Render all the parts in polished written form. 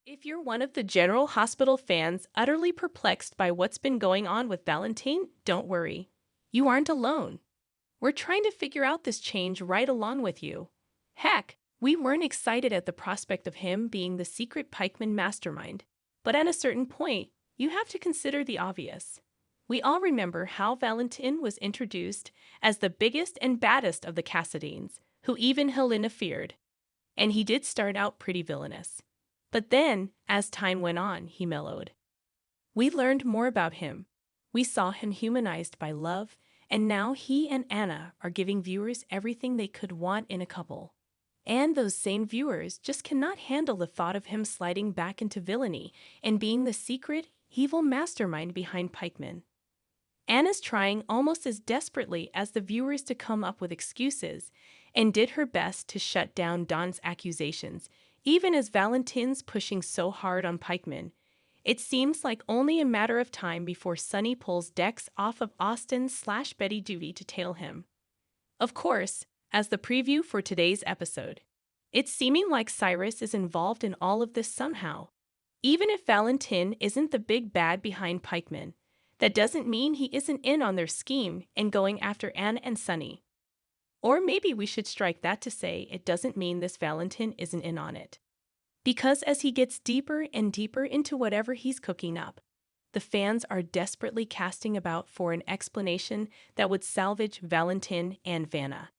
If you're one of the General Hospital fans utterly perplexed by what's been going on with Valentine, don't worry. You aren't alone. We're trying to figure out this change right along with you. Heck, we weren't excited at the prospect of him being the secret pikeman mastermind. But at a certain point, you have to consider the obvious. We all remember how Valentine was introduced as the biggest and baddest of the Cassadines, who even Helena feared. And he did start out pretty villainous. But then, as time went on, he mellowed. We learned more about him. We saw him humanized by love, and now he and Anna are giving viewers everything they could want in a couple. And those same viewers just cannot handle the thought of him sliding back into villainy and being the secret, evil mastermind behind Pikeman. Anna's trying almost as desperately as the viewers to come up with excuses and did her best to shut down Don's accusations, even as Valentine's pushing so hard on Pikeman. It seems like only a matter of time before Sonny pulls Dex off of Austin/Betty duty to tail him. Of course, as the preview for today's episode, it's seeming like Cyrus is involved in all of this somehow. Even if Valentine isn't the big bad behind Pikeman, that doesn't mean he isn't in on their scheme and going after Anne and Sonny. Or maybe we should strike that to say it doesn't mean this Valentine isn't in on it. Because as he gets deeper and deeper into whatever he's cooking up, the fans are desperately casting about for an explanation that would salvage Valentine and Vanna.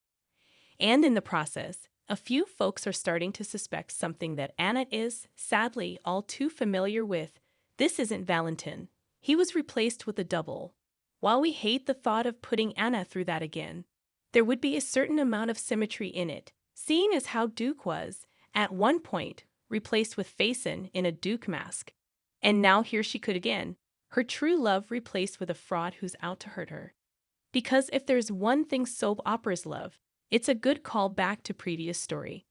And in the process, a few folks are starting to suspect something that Anna is, sadly, all too familiar with. This isn't Valentine. He was replaced with a double. While we hate the thought of putting Anna through that again, there would be a certain amount of symmetry in it, seeing as how Duke was, at one point, replaced with Faison in a Duke mask. And now here she could again, her true love replaced with a fraud who's out to hurt her. Because if there's one thing soap operas love, it's a good call back to previous story.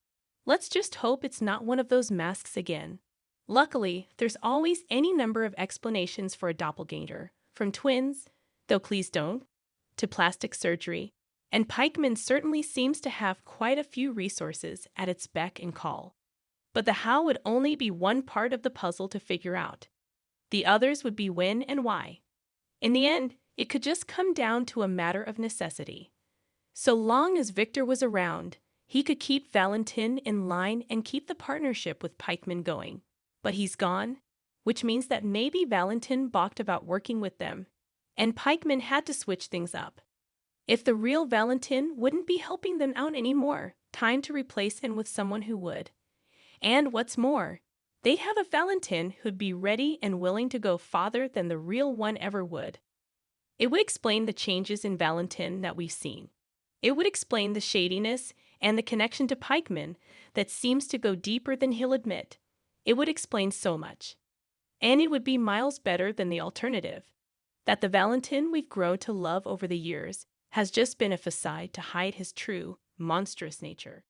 Let's just hope it's not one of those masks again. Luckily, there's always any number of explanations for a doppelganger, from twins, though please don't, to plastic surgery, and Pikeman certainly seems to have quite a few resources at its beck and call. But the how would only be one part of the puzzle to figure out. The others would be when and why. In the end, it could just come down to a matter of necessity. So long as Victor was around, he could keep Valentine in line and keep the partnership with Pikeman going. But he's gone, which means that maybe Valentine balked about working with them, and Pikeman had to switch things up. If the real Valentine wouldn't be helping them out anymore, time to replace him with someone who would. And what's more, they'd have a Valentine who'd be ready and willing to go farther than the real one ever would. It would explain the changes in Valentine that we've seen. It would explain the shadiness and the connection to Pikeman that seems to go deeper than he'll admit. It would explain so much. And it would be miles better than the alternative, that the Valentine we've grown to love over the years has just been a facade to hide his true, monstrous nature.